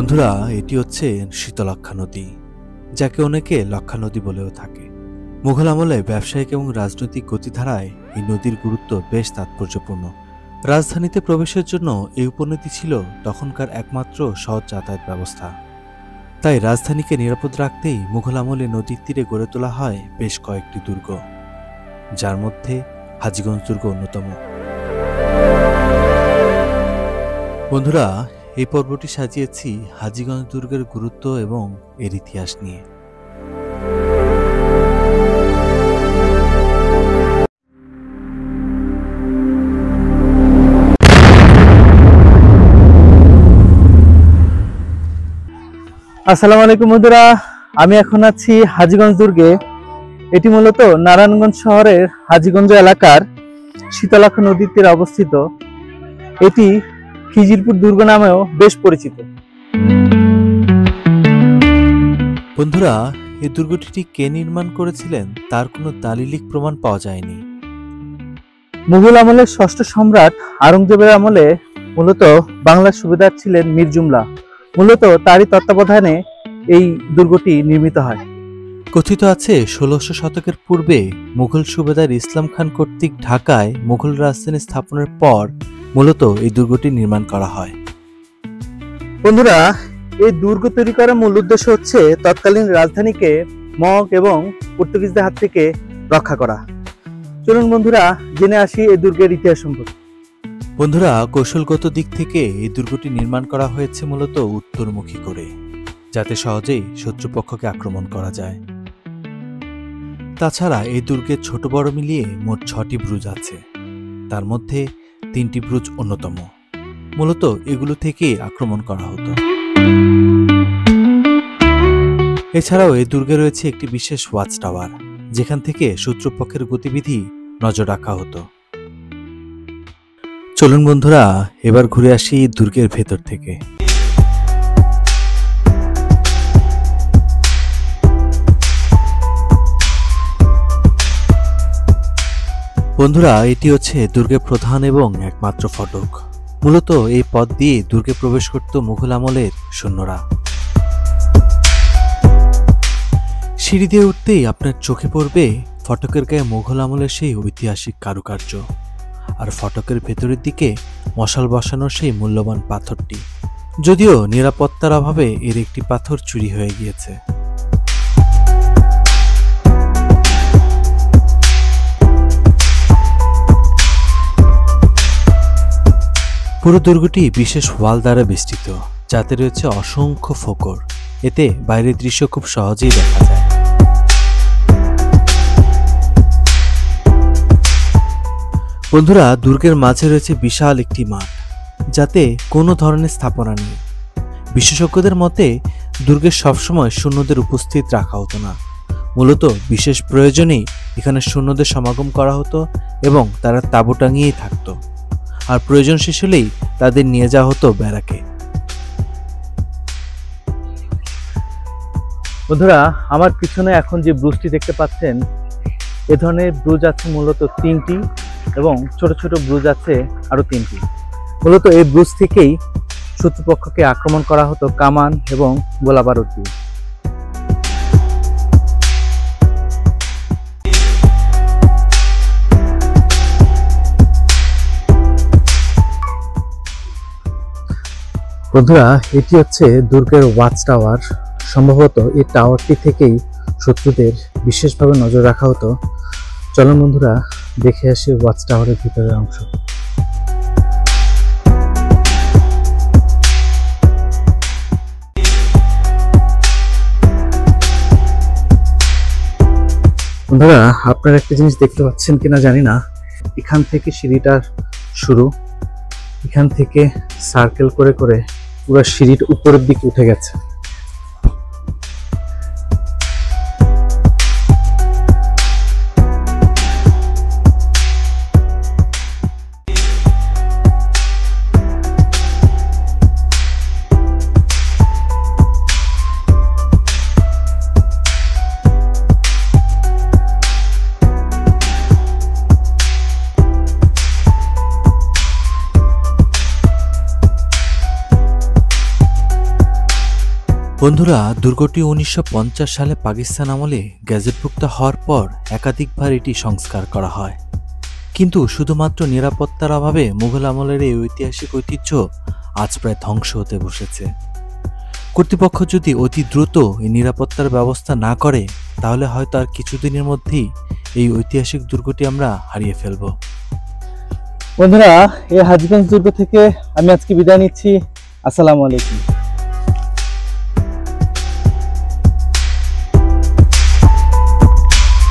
বন্ধুরা, এটি হচ্ছে শীতলক্ষ্যা নদী, যাকে অনেকে লক্ষা নদী বলেও থাকে। মুঘল আমলে ব্যবসায়িক এবং রাজনৈতিক গতিধারায় এই নদীর গুরুত্ব বেশ তাৎপর্যপূর্ণ। রাজধানীতে প্রবেশের জন্য এই উপনদী ছিল তখনকার একমাত্র সহজ যাতায়াত ব্যবস্থা। তাই রাজধানীকে নিরাপদ রাখতেই মুঘল আমলে নদীর তীরে গড়ে তোলা হয় বেশ কয়েকটি দুর্গ, যার মধ্যে হাজীগঞ্জ দুর্গ অন্যতম। বন্ধুরা, এই পর্বটি সাজিয়েছি হাজীগঞ্জ দুর্গের গুরুত্ব এবং এর ইতিহাস নিয়ে। আসসালামু আলাইকুম বন্ধুরা, আমি এখন আছি হাজীগঞ্জ দুর্গে। এটি মূলত নারায়ণগঞ্জ শহরের হাজীগঞ্জ এলাকার শীতলক্ষ্যা নদীর তীরে অবস্থিত। এটি খিজিরপুর দুর্গ নামেও বেশ পরিচিত। বন্ধুরা, এই দুর্গটি কে নির্মাণ করেছিলেন তার কোনো দালিলিক প্রমাণ পাওয়া যায়নি। মুঘল আমলের ষষ্ঠ সম্রাট আওরঙ্গজেবের আমলে মূলত বাংলার সুবেদার ছিলেন মীর জুমলা। মূলত তারই তত্ত্বাবধানে এই দুর্গটি নির্মিত হয়। কথিত আছে ১৬০০ শতকের পূর্বে মুঘল সুবেদার ইসলাম খান কর্তৃক ঢাকায় মুঘল রাজধানী স্থাপনের পর মূলত এই দুর্গটি নির্মাণ করা হয়। বন্ধুরা, এই দুর্গ তৈরি করার মূল উদ্দেশ্য হচ্ছে তৎকালীন রাজধানীকে মগ এবং পর্তুগিজদের হাত থেকে রক্ষা করা। চলুন বন্ধুরা, জেনে আসি এই দুর্গের ইতিহাস সম্পর্কে। বন্ধুরা, কৌশলগত দিক থেকে এই দুর্গটি নির্মাণ করা হয়েছে মূলত উত্তরমুখী করে, যাতে সহজেই শত্রুপক্ষকে আক্রমণ করা যায়। তাছাড়া এই দুর্গের ছোট বড় মিলিয়ে মোট ৬টি ব্রুজ আছে, তার মধ্যে ৩টি ব্রুজ অন্যতম। মূলত এগুলো থেকেই আক্রমণ করা হতো। এছাড়াও এই দুর্গে রয়েছে একটি বিশেষ ওয়াচ টাওয়ার, যেখান থেকে শত্রুপক্ষের গতিবিধি নজর রাখা হতো। চলুন বন্ধুরা, এবার ঘুরে আসি দুর্গের ভেতর থেকে। বন্ধুরা, এটি হচ্ছে দুর্গের প্রধান এবং একমাত্র ফটক। মূলত এই পথ দিয়ে দুর্গে প্রবেশ করত মুঘল আমলের সৈন্যরা। সিঁড়ি দিয়ে উঠতেই আপনার চোখে পড়বে ফটকের গায়ে মুঘল আমলের সেই ঐতিহাসিক কারুকার্য, আর ফটকের ভেতরের দিকে মশাল বসানো সেই মূল্যবান পাথরটি। যদিও নিরাপত্তার অভাবে এর একটি পাথর চুরি হয়ে গিয়েছে। পুরো দুর্গটি বিশেষ ওয়াল দ্বারা বেষ্টিত, যাতে রয়েছে অসংখ্য ফোকর। এতে বাইরের দৃশ্য খুব সহজেই দেখা যায়। বন্ধুরা, দুর্গের মাঝে রয়েছে বিশাল একটি মাঠ, যাতে কোনো ধরনের স্থাপনা নেই। বিশেষজ্ঞদের মতে দুর্গে সবসময় সৈন্যদের উপস্থিত রাখা হতো না। মূলত বিশেষ প্রয়োজনেই এখানে সৈন্যদের সমাগম করা হতো এবং তারা তাঁবু টাঙিয়েই থাকতো, আর প্রয়োজন শেষ হলেই তাদের নিয়ে যাওয়া হতো ব্যারাকে। বন্ধুরা, আমার পিছনে এখন যে ব্রুজটি দেখতে পাচ্ছেন, এ ধরনের ব্রুজ আছে মূলত 3টি এবং ছোট ছোট ব্রুজ আছে আরো 3টি। মূলত এই ব্রুজ থেকেই শত্রুপক্ষকে আক্রমণ করা হতো কামান এবং গোলাবারুদ দিয়ে। বন্ধুরা, এটি হচ্ছে দুর্গের ওয়াচ টাওয়ার। সম্ভবত এই টাওয়ারটি থেকেই শত্রুদের বিশেষভাবে নজর রাখা হতো। চলুন বন্ধুরা, দেখে আসি ওয়াচ টাওয়ারের ভিতরের অংশ। বন্ধুরা, আপনারা একটা জিনিস দেখতে পাচ্ছেন কিনা জানি না, এখান থেকে সিঁড়িটার শুরু। এখান থেকে সার্কেল করে করে পুরো সিঁড়ির উপরের দিকে উঠে গেছে। বন্ধুরা, দুর্গটি 1950 সালে পাকিস্তান আমলে গ্যাজেটভুক্ত হওয়ার পর একাধিকবার এটি সংস্কার করা হয়, কিন্তু শুধুমাত্র নিরাপত্তার অভাবে মুঘল আমলের এই ঐতিহাসিক ঐতিহ্য আজ প্রায় ধ্বংস হতে বসেছে। কর্তৃপক্ষ যদি অতি দ্রুত এই নিরাপত্তার ব্যবস্থা না করে, তাহলে হয়তো আর কিছুদিনের মধ্যেই এই ঐতিহাসিক দুর্গটি আমরা হারিয়ে ফেলব। বন্ধুরা, এই হাজীগঞ্জ দুর্গ থেকে আমি আজকে বিদায় নিচ্ছি। আসসালামু আলাইকুম।